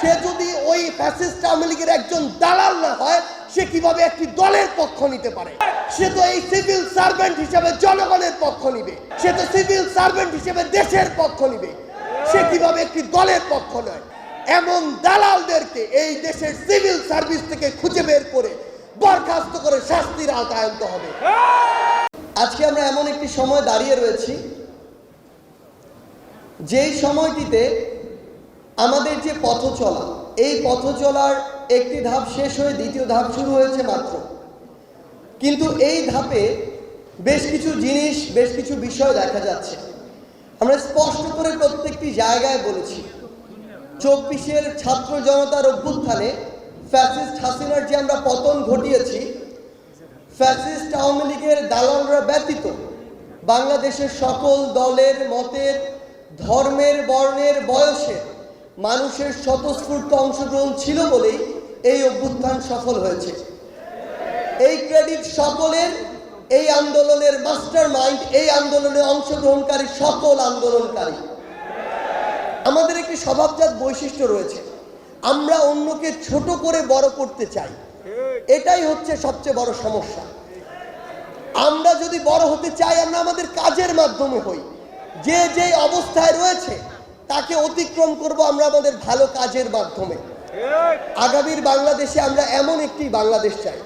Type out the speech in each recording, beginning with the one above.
সে যদি ওই ফ্যাসিস্ট আওয়ামী লীগের একজন দালাল না হয়, সে কিভাবে একটি দলের পক্ষ নিতে পারে? সে তো এই সিভিল সার্ভেন্ট হিসেবে জনগণের পক্ষ নিবে, সে তো সিভিল সার্ভেন্ট হিসেবে দেশের পক্ষ নিবে, সে কিভাবে একটি দলের পক্ষ নয়? এমন দালালদেরকে এই দেশের সিভিল সার্ভিস থেকে খুঁজে বের করে বরখাস্ত করে শাস্তির আওতায় আনতে হবে। আজকে আমরা এমন একটি সময় দাঁড়িয়ে রয়েছি, যেই সময়টিতে আমাদের যে পথ চলা, এই পথ চলার একটি ধাপ শেষ হয়ে দ্বিতীয় ধাপ শুরু হয়েছে মাত্র। কিন্তু এই ধাপে বেশ কিছু জিনিস, বেশ কিছু বিষয় দেখা যাচ্ছে। আমরা স্পষ্ট করে প্রত্যেকটি জায়গায় বলেছি, 24-এর ছাত্র জনতার অভ্যুত্থানে ফ্যাসিস্ট হাসিনার যে আমরা পতন ঘটিয়েছি, ফ্যাসিস্ট আওয়ামী লীগের দালালরা ব্যতীত বাংলাদেশের সকল দলের, মতের, ধর্মের, বর্ণের, বয়সের মানুষের স্বতঃস্ফূর্ত অংশগ্রহণ ছিল বলেই এই অভ্যুত্থান সফল হয়েছে। এই ক্রেডিট সকলের, এই আন্দোলনের মাস্টার মাইন্ড, এই আন্দোলনে অংশগ্রহণকারী সকল আন্দোলনকারী। আমাদের একটি স্বভাবজাত বৈশিষ্ট্য রয়েছে, আমরা অন্যকে ছোট করে বড় করতে চাই। এটাই হচ্ছে সবচেয়ে বড় সমস্যা। আমরা যদি বড় হতে চাই, আমরা আমাদের কাজের মাধ্যমে হই। যে যে অবস্থায় রয়েছে তাকে অতিক্রম করব আমরা আমাদের ভালো কাজের মাধ্যমে। আগামীর বাংলাদেশে আমরা এমন একটি বাংলাদেশ চাই,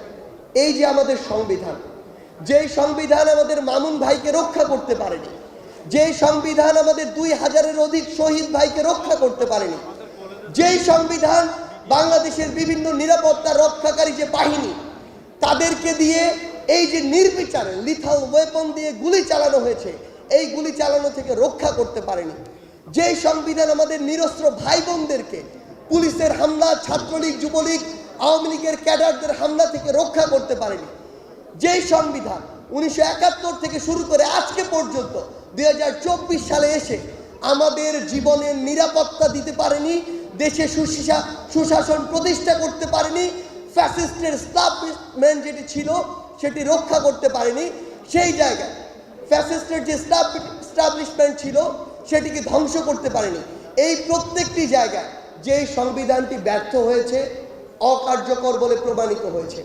এই যে আমাদের সংবিধান, যেই সংবিধান আমাদের মামুন ভাইকে রক্ষা করতে পারেনি, যেই সংবিধান আমাদের 2000-এর অধিক শহীদ ভাইকে রক্ষা করতে পারেনি, যেই সংবিধান বাংলাদেশের বিভিন্ন নিরাপত্তা রক্ষাকারী যে বাহিনী, তাদেরকে দিয়ে এই যে নির্বিচারে লিথাল ওয়েপন দিয়ে গুলি চালানো হয়েছে, এই গুলি চালানো থেকে রক্ষা করতে পারেনি, যেই সংবিধান আমাদের নিরস্ত্র ভাই বোনদেরকে পুলিশের হামলা, ছাত্রলীগ, যুবলীগ, আওয়ামী লীগের ক্যাডারদের হামলা থেকে রক্ষা করতে পারেনি, যেই সংবিধান 1971 থেকে শুরু করে আজকে পর্যন্ত 2024 সালে এসে আমাদের জীবনের নিরাপত্তা দিতে পারেনি, দেশে সুশাসন প্রতিষ্ঠা করতে পারেনি, ফ্যাসিস্টের এস্টাবলিশমেন্ট যেটি ছিল সেটি রক্ষা করতে পারেনি, সেই জায়গায় ফ্যাসিস্টের যে এস্টাবলিশমেন্ট ছিল সেটিকে ধ্বংস করতে পারেনি। এই প্রত্যেকটি জায়গায় যেই সংবিধানটি ব্যর্থ হয়েছে, অকার্যকর বলে প্রমাণিত হয়েছে,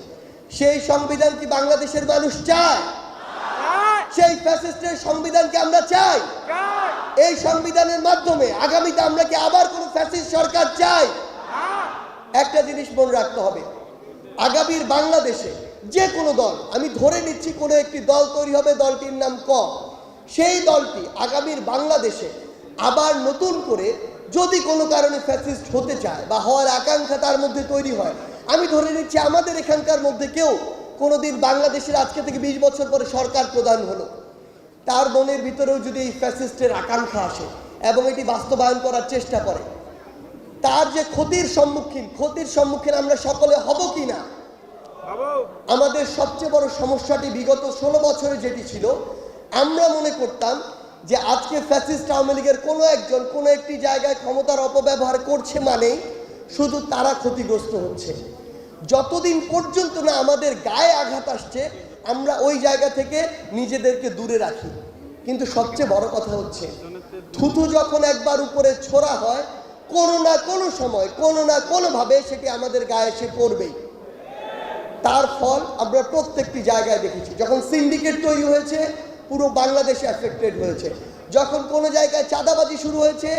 সেই সংবিধান কি বাংলাদেশের মানুষ চায়? সেই ফ্যাসিস্টের সংবিধানকে আমরা চাই? এই সংবিধানের মাধ্যমে আগামীতে আমরা কি আবার কোনো ফ্যাসিস্ট সরকার চাই? একটা জিনিস মনে রাখতে হবে, আগামীর বাংলাদেশে যে কোনো দল, আমি ধরে নিচ্ছি কোনো একটি দল তৈরি হবে, দলটির নাম ক, সেই দলটি আগামীর বাংলাদেশে আবার নতুন করে যদি কোনো কারণে ফ্যাসিস্ট হতে চায় বা হওয়ার আকাঙ্ক্ষা তার মধ্যে তৈরি হয়, আমি ধরে নিচ্ছি আমাদের এখানকার মধ্যে কেউ কোনোদিন বাংলাদেশের আজকে থেকে 20 বছর পরে সরকার প্রধান হলো, তার মনের ভিতরেও যদি এই ফ্যাসিস্টের আকাঙ্ক্ষা আসে এবং এটি বাস্তবায়ন করার চেষ্টা করে, তার যে ক্ষতির সম্মুখীন আমরা সকলে হব কি না? আমাদের সবচেয়ে বড় সমস্যাটি বিগত 16 বছরে যেটি ছিল, আমরা মনে করতাম যে আজকে ফ্যাসিস্ট আওয়ামী লীগের কোনো একজন কোনো একটি জায়গায় ক্ষমতার অপব্যবহার করছে মানেই শুধু তারা ক্ষতিগ্রস্ত হচ্ছে। যতদিন পর্যন্ত না আমাদের গায়ে আঘাত আসছে, আমরা ওই জায়গা থেকে নিজেদেরকে দূরে রাখি। কিন্তু সবচেয়ে বড় কথা হচ্ছে, থুতু যখন একবার উপরে ছোড়া হয়, কোনো না কোনো সময়, কোনো না কোনোভাবে সেটি আমাদের গায়ে এসে পড়বেই। তার ফল আমরা প্রত্যেকটি জায়গায় দেখেছি। যখন সিন্ডিকেট তৈরি হয়েছে, পুরো বাংলাদেশে এফেক্টেড হয়েছে। যখন কোনো জায়গায় চাঁদাবাজি শুরু হয়েছে,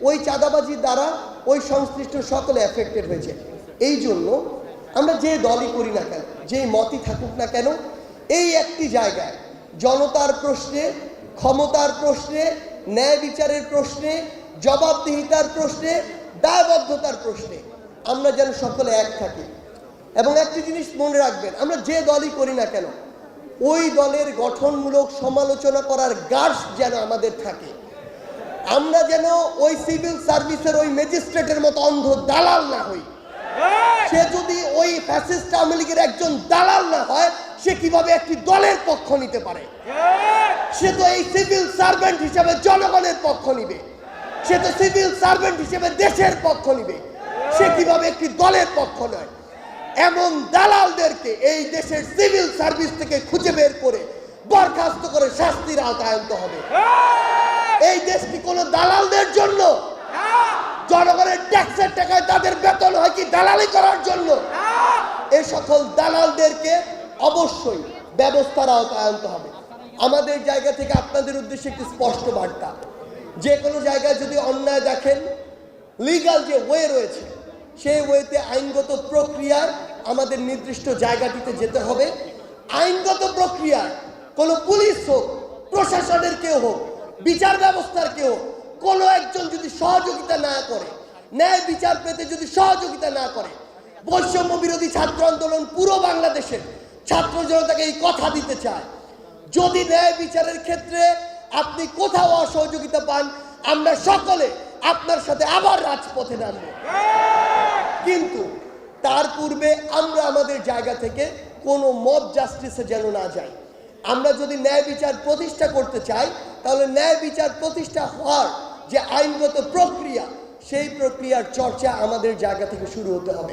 ওই চাঁদাবাজির দ্বারা ওই সংশ্লিষ্ট সকলে এফেক্টেড হয়েছে। এই জন্য আমরা যে দলই করি না কেন, যেই মতই থাকুক না কেন, এই একটি জায়গায় জনতার প্রশ্নে, ক্ষমতার প্রশ্নে, ন্যায় বিচারের প্রশ্নে, জবাবদিহিতার প্রশ্নে, দায়বদ্ধতার প্রশ্নে আমরা যেন সকলে এক থাকি। এবং একটি জিনিস মনে রাখবেন, আমরা যে দলই করি না কেন, ওই দলের গঠনমূলক সমালোচনা করার গার্ডস যেন আমাদের থাকে। আমরা যেন ওই সিভিল সার্ভিসের ওই ম্যাজিস্ট্রেটের মতো অন্ধ দালাল না হই। সে যদি ওই ফ্যাসিস্ট আওয়ামী লীগের একজন দালাল না হয়, সে কিভাবে একটি দলের পক্ষ নিতে পারে? সে তো এই সিভিল সার্ভেন্ট হিসেবে জনগণের পক্ষ নিবে, সে তো সিভিল সার্ভেন্ট হিসেবে দেশের পক্ষ নিবে, সে কিভাবে একটি দলের পক্ষ নয়? এমন দালালদেরকে এই দেশের সিভিল সার্ভিস থেকে খুঁজে বের করে বরখাস্ত করে শাস্তির আওতায় আনতে হবে। এই দেশ কি কোনো দালালদের জন্য? জনগণের ট্যাক্সের টাকায় তাদের বেতন হয় কি দালালি করার জন্য? এই সকল দালালদেরকে অবশ্যই ব্যবস্থার আওতায় আনতে হবে। আমাদের জায়গা থেকে আপনাদের উদ্দেশ্যে একটি স্পষ্ট বার্তা, যে কোনো জায়গায় যদি অন্যায় দেখেন, লিগ্যাল যে ওয়ে রয়েছে সেই ওয়েতে আইনগত প্রক্রিয়ায় আমাদের নির্দিষ্ট জায়গাটিতে যেতে হবে। আইনগত প্রক্রিয়ায় কোনো পুলিশ হোক, প্রশাসনের কেউ হোক, বিচার ব্যবস্থার কেউ হোক, কোনো একজন যদি সহযোগিতা না করে, ন্যায় বিচার পেতে যদি সহযোগিতা না করে, বৈষম্য বিরোধী ছাত্র আন্দোলন পুরো বাংলাদেশের ছাত্র জনতাকে এই কথা দিতে চায়, যদি ন্যায় বিচারের ক্ষেত্রে আপনি কোথাও অসহযোগিতা পান, আমরা সকলে আপনার সাথে আবার রাজপথে নামব। কিন্তু তার পূর্বে আমরা আমাদের জায়গা থেকে কোনো মব জাস্টিসে যেন না যাই। আমরা যদি ন্যায় বিচার প্রতিষ্ঠা করতে চাই, তাহলে ন্যায় বিচার প্রতিষ্ঠা হওয়ার যে আইনগত প্রক্রিয়া, সেই প্রক্রিয়ার চর্চা আমাদের জায়গা থেকে শুরু হতে হবে।